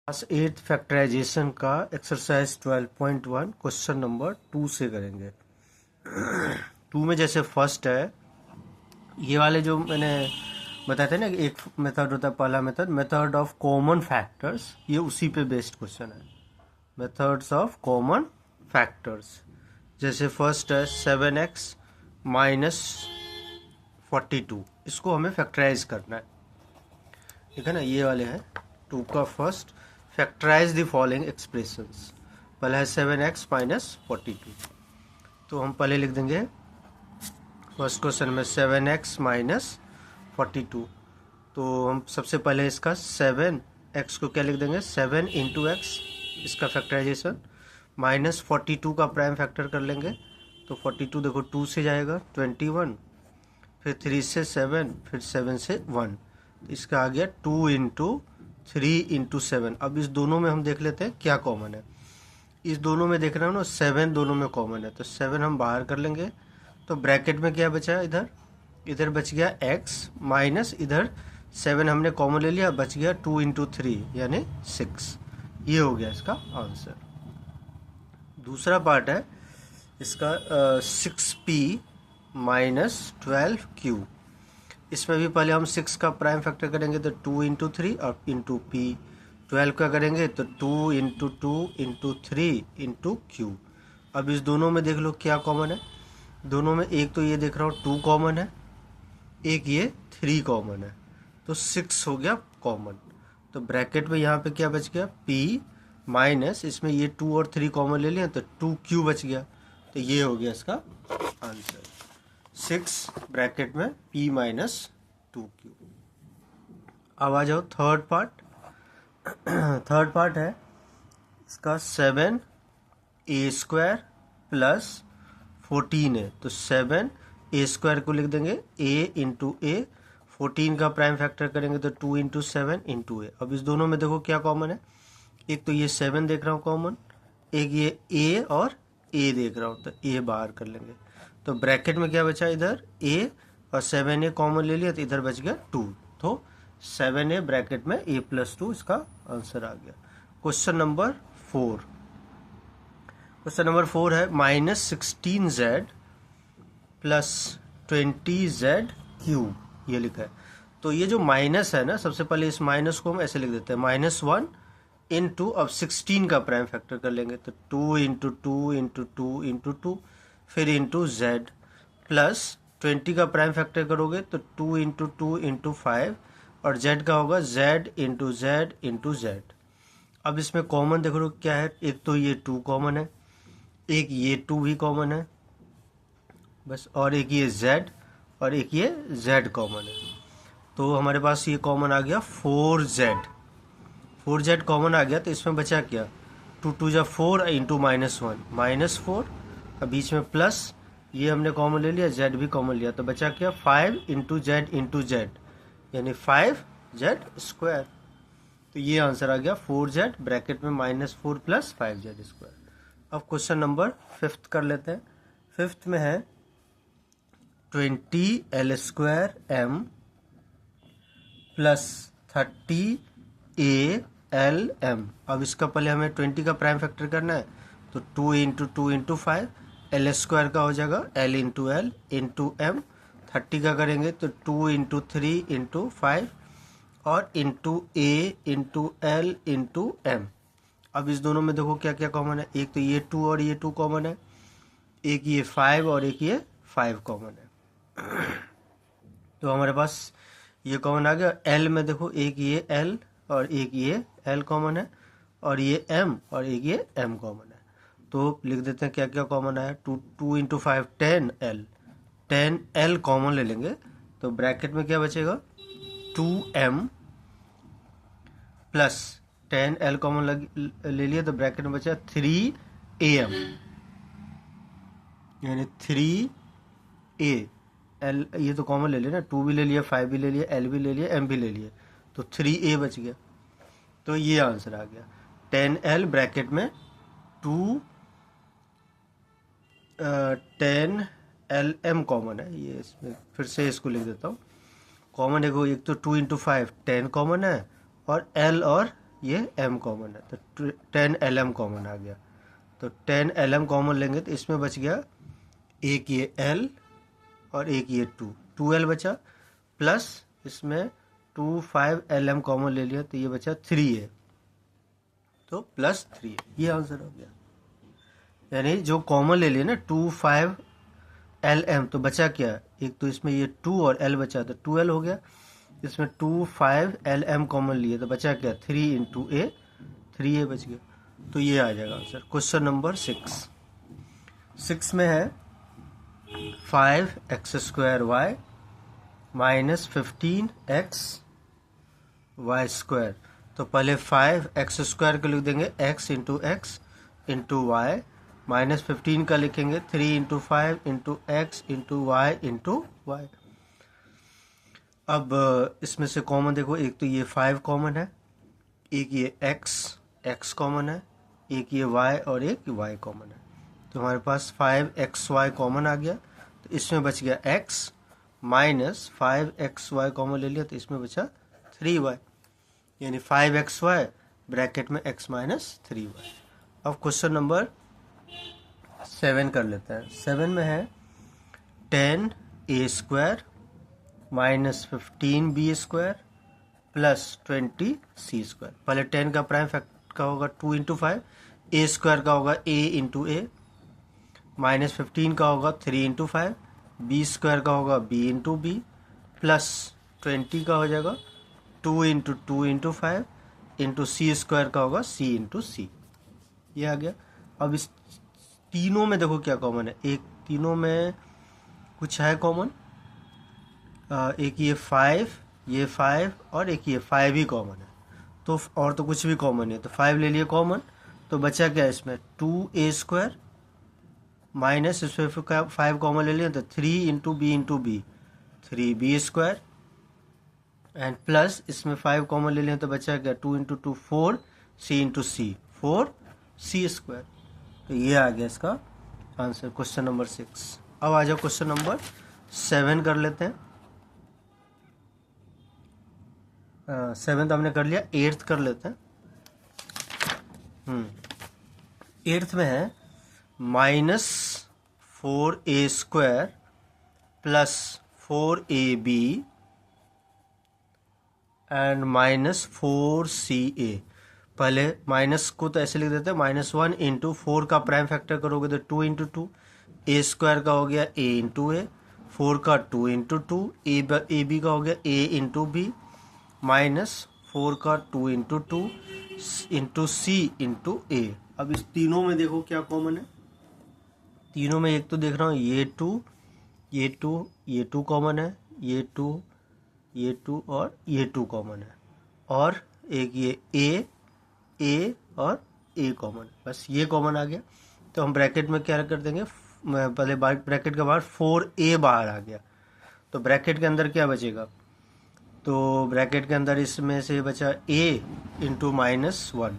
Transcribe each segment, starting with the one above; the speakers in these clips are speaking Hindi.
क्लास 8 फैक्टराइजेशन का एक्सरसाइज 12.1 क्वेश्चन नंबर 2 से करेंगे। 2 में जैसे फर्स्ट है, ये वाले जो मैंने बताया था ना कि एक मेथड होता है, पहला मेथड ऑफ कॉमन फैक्टर्स, ये उसी पे बेस्ड क्वेश्चन है। मेथड्स ऑफ कॉमन फैक्टर्स, जैसे फर्स्ट है 7x माइनस 42, इसको हमें फैक्टराइज करना है, ठीक है ना। ये वाले हैं 2 का first, factorise the following expressions. पहला है 7x माइनस 42, तो हम पहले लिख देंगे फर्स्ट क्वेश्चन में 7x माइनस 42। तो हम सबसे पहले इसका 7x को क्या लिख देंगे, 7 इंटू एक्स, इसका फैक्टराइजेशन, माइनस 42 का प्राइम फैक्टर कर लेंगे। तो 42 देखो 2 से जाएगा 21, फिर 3 से 7, फिर 7 से 1, तो इसका आ गया 2 इंटू 3 इंटू 7। अब इस दोनों में हम देख लेते हैं क्या कॉमन है। इस दोनों में देख रहा हूँ ना, 7 दोनों में कॉमन है, तो 7 हम बाहर कर लेंगे। तो ब्रैकेट में क्या बचा, इधर बच गया x माइनस, इधर 7 हमने कॉमन ले लिया, बच गया 2 इंटू 3 यानी 6। ये हो गया इसका आंसर। दूसरा पार्ट है इसका 6p माइनस 12q। इसमें भी पहले हम 6 का प्राइम फैक्टर करेंगे, तो 2 इंटू 3 और इंटू पी। 12 का करेंगे तो 2 इंटू 2 इंटू 3 इंटू क्यू। अब इस दोनों में देख लो क्या कॉमन है। दोनों में एक तो ये देख रहा हूँ 2 कॉमन है, एक ये 3 कॉमन है, तो 6 हो गया कॉमन। तो ब्रैकेट में यहाँ पे क्या बच गया, p माइनस, इसमें ये 2 और 3 कॉमन ले लिया तो 2q बच गया। तो ये हो गया इसका आंसर, 6 ब्रैकेट में p माइनस 2q। अब आ जाओ थर्ड पार्ट। थर्ड पार्ट है इसका 7a² प्लस 14 है, तो 7a² को लिख देंगे a इंटू ए, 14 का प्राइम फैक्टर करेंगे तो 2 इंटू 7 इंटू ए। अब इस दोनों में देखो क्या कॉमन है, एक तो ये 7 देख रहा हूँ कॉमन, एक ये a और a देख रहा हूँ, तो a बाहर कर लेंगे। तो ब्रैकेट में क्या बचा, इधर a और 7a कॉमन ले लिया, तो इधर बच गया 2, तो 7a ब्रैकेट में a प्लस 2 इसका आंसर आ गया। Question number 4। क्वेश्चन नंबर 4 है minus 16z plus 20z cube, ये लिखा है। तो ये जो माइनस है ना, सबसे पहले इस माइनस को हम ऐसे लिख देते हैं, -1 इंटू, अब 16 का प्राइम फैक्टर कर लेंगे तो 2 इंटू 2 इंटू 2 इंटू 2, फिर इंटू z, प्लस 20 का प्राइम फैक्टर करोगे तो 2 इंटू 2 इंटू 5, और z का होगा z into z into z। अब इसमें कॉमन देखो क्या है, एक तो ये 2 कॉमन है, एक ये 2 भी कॉमन है बस, और एक ये z और एक ये z कॉमन है। तो हमारे पास ये कॉमन आ गया 4z कॉमन आ गया। तो इसमें बचा क्या, 2 2 जा 4 इंटू -1 -4, और बीच में प्लस, ये हमने कॉमन ले लिया, z भी कॉमन लिया, तो बचा क्या 5 इंटू z यानी 5z²। तो ये आंसर आ गया 4z ब्रैकेट में -4 प्लस 5z²। अब क्वेश्चन नंबर 5 कर लेते हैं। 5 में है 20l² प्लस 30al_m। अब इसका पहले हमें 20 का प्राइम फैक्टर करना है, तो 2 इंटू 2 इंटू 5, l² का हो जाएगा l into L into M. 30 का करेंगे तो 2 इंटू 3 इंटू 5 और into a into L into M. अब इस दोनों में देखो क्या क्या कॉमन है, एक तो ये 2 और ये 2 कॉमन है, एक ये 5 और एक ये 5 कॉमन है। तो हमारे पास ये कॉमन आ गया। एल में देखो एक ये एल और एक ये एल कॉमन है, और ये एम और एक ये एम कॉमन है। तो लिख देते हैं क्या क्या कॉमन आया, 2 इंटू 5 10l कॉमन ले लेंगे, तो ब्रैकेट में क्या बचेगा 2m प्लस 10l कॉमन ले लिया, तो ब्रैकेट में बचा 3am यानी 3a। एल ये तो कॉमन ले लिया ना, 2 भी ले लिया, 5 भी ले लिया, एल भी ले लिया, एम भी ले लिया, तो 3a बच गया। तो ये आंसर आ गया 10l ब्रैकेट में 10lm कॉमन है। ये इसमें फिर से इसको लिख देता हूँ, कॉमन है, एक तो 2 इंटू 5 10 कॉमन है, और l और ये m कॉमन है, तो 10lm कॉमन आ गया। तो 10lm कॉमन लेंगे तो इसमें बच गया एक ये l और एक ये 2l बचा, प्लस इसमें 5lm कॉमन ले लिया तो ये बचा 3a, तो प्लस 3a, ये आंसर हो गया। यानी जो कॉमन ले लिए ना 25lm, तो बचा क्या, एक तो इसमें ये 2 और l बचा तो 2l हो गया, इसमें 25lm कॉमन लिए तो बचा क्या 3 इंटू ए, 3a बच गया। तो ये आ जाएगा आंसर। क्वेश्चन नंबर 6 में है 5x² माइनस 15x y²। तो पहले 5x² को लिख देंगे x into X into Y, minus 15 का लिखेंगे 3 into 5 into X into Y into Y. अब इसमें से कॉमन देखो, एक तो ये 5 कॉमन है, एक ये x कॉमन है, एक ये y और एक y कॉमन है। तो हमारे पास 5xy कॉमन आ गया, तो इसमें बच गया x, माइनस 5xy कॉमन ले लिया तो इसमें बचा 3y, यानी 5xy ब्रैकेट में x माइनस 3y। अब क्वेश्चन नंबर 7 कर लेते हैं। 7 में है 10a² minus 15b² plus 20c²। पहले 10 का प्राइम फैक्टर का होगा 2 इंटू 5, a² का होगा a इंटू ए, माइनस 15 का होगा 3 इंटू 5, b² का होगा b इंटू बी, प्लस 20 का हो जाएगा 2 इंटू 2 इंटू 5 इंटू c² का होगा c इंटू सी। ये आ गया। अब इस तीनों में देखो क्या कॉमन है, एक तीनों में कुछ है कॉमन, एक ये 5 और एक ये 5 ही कॉमन है, तो और तो कुछ भी कॉमन नहीं है, तो 5 ले लिए कॉमन, तो बचा क्या इसमें 2a² माइनस इसमें 5 कॉमन ले लिया तो 3 into B 3b² and plus इसमें 5 कॉमन ले लिया तो बचा क्या 2 इंटू 2 4 c इंटू सी 4c²। तो ये आ गया इसका आंसर, क्वेश्चन नंबर 6। अब आ जाओ क्वेश्चन नंबर 7 कर लेते हैं। 7 हमने कर लिया, 8th कर लेते हैं। 8th में है minus 4a² plus 4ab and minus 4ca। पहले माइनस को तो ऐसे लिख देते हैं, -1 इंटू 4 का प्राइम फैक्टर करोगे तो 2 इंटू 2, a² का हो गया a इंटू ए, 4 का 2 इंटू 2, ए बी का हो गया a इंटू बी, माइनस 4 का 2 इंटू 2 इंटू सी इंटू ए। अब इस तीनों में देखो क्या कॉमन है, तीनों में एक तो देख रहा हूँ ये 2 कॉमन है, ये 2 और ये 2 कॉमन है, और एक ये ए और ए कॉमन, बस ये कॉमन आ गया। तो हम ब्रैकेट में क्या कर देंगे, पहले ब्रैकेट के बाहर 4a बाहर आ गया, तो ब्रैकेट के अंदर क्या बचेगा, तो ब्रैकेट के अंदर इसमें से बचा a इंटू -1,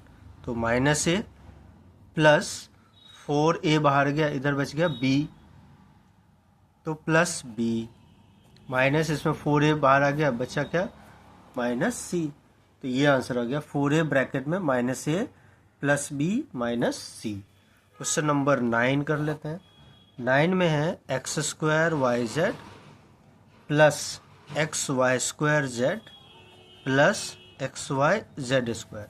तो -a प्लस 4a बाहर गया, इधर बच गया b, तो प्लस b, माइनस इसमें 4a बाहर आ गया, बचा क्या -c। तो ये आंसर आ गया 4a ब्रैकेट में -a plus b minus c। Question number 9 कर लेते हैं। 9 में है x² yz plus xy² plus xy/z²।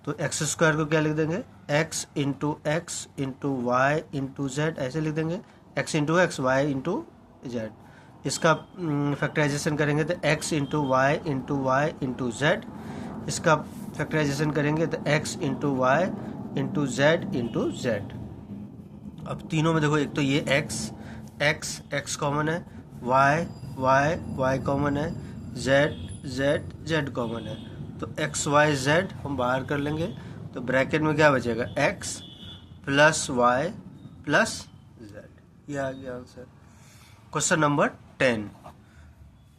तो x² को क्या लिख देंगे, x into X into Y into Z, ऐसे लिख देंगे, x into X Y into Z. इसका फैक्टराइजेशन करेंगे तो x into Y into Z, इसका फैक्टराइजेशन करेंगे तो x into Y into Z into Z. अब तीनों में देखो, एक तो ये x कॉमन है, y कॉमन है, z कॉमन है, तो x y z हम बाहर कर लेंगे, तो ब्रैकेट में क्या बचेगा x plus y plus z। ये आ गया आंसर। क्वेश्चन नंबर 10,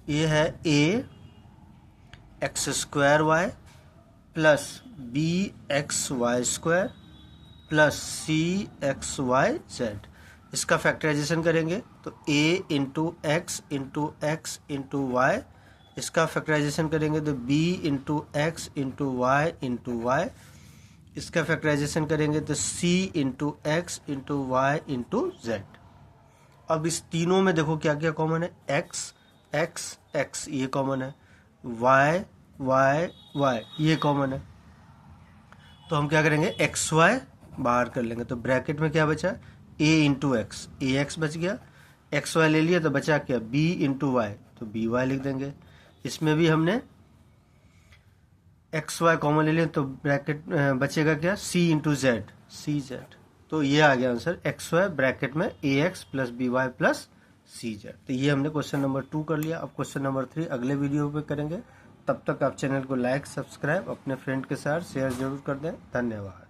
ये है a x² y plus b xy² plus c xy z। इसका फैक्टराइजेशन करेंगे तो a into X into Y इसका फैक्टराइजेशन करेंगे तो b into X into Y into Y, इसका फैक्टराइजेशन करेंगे तो c into X into Y into Z. अब इस तीनों में देखो क्या क्या कॉमन है, x x x ये कॉमन है, y y y ये कॉमन है। तो हम क्या करेंगे, एक्स वाई बाहर कर लेंगे, तो ब्रैकेट में क्या बचा, a into x, A x बच गया, एक्स वाई ले लिया तो बचा क्या, b इंटू वाई, तो बी वाई लिख देंगे। इसमें भी हमने एक्स वाई कॉमन ले लिया तो ब्रैकेट बचेगा क्या, c into Z, C Z. तो ये आ गया आंसर, एक्स वाई ब्रैकेट में A X plus B Y plus C Z. तो ये हमने क्वेश्चन नंबर 2 कर लिया। अब क्वेश्चन नंबर 3 अगले वीडियो पे करेंगे। तब तक आप चैनल को लाइक सब्सक्राइब अपने फ्रेंड के साथ शेयर जरूर कर दें। धन्यवाद।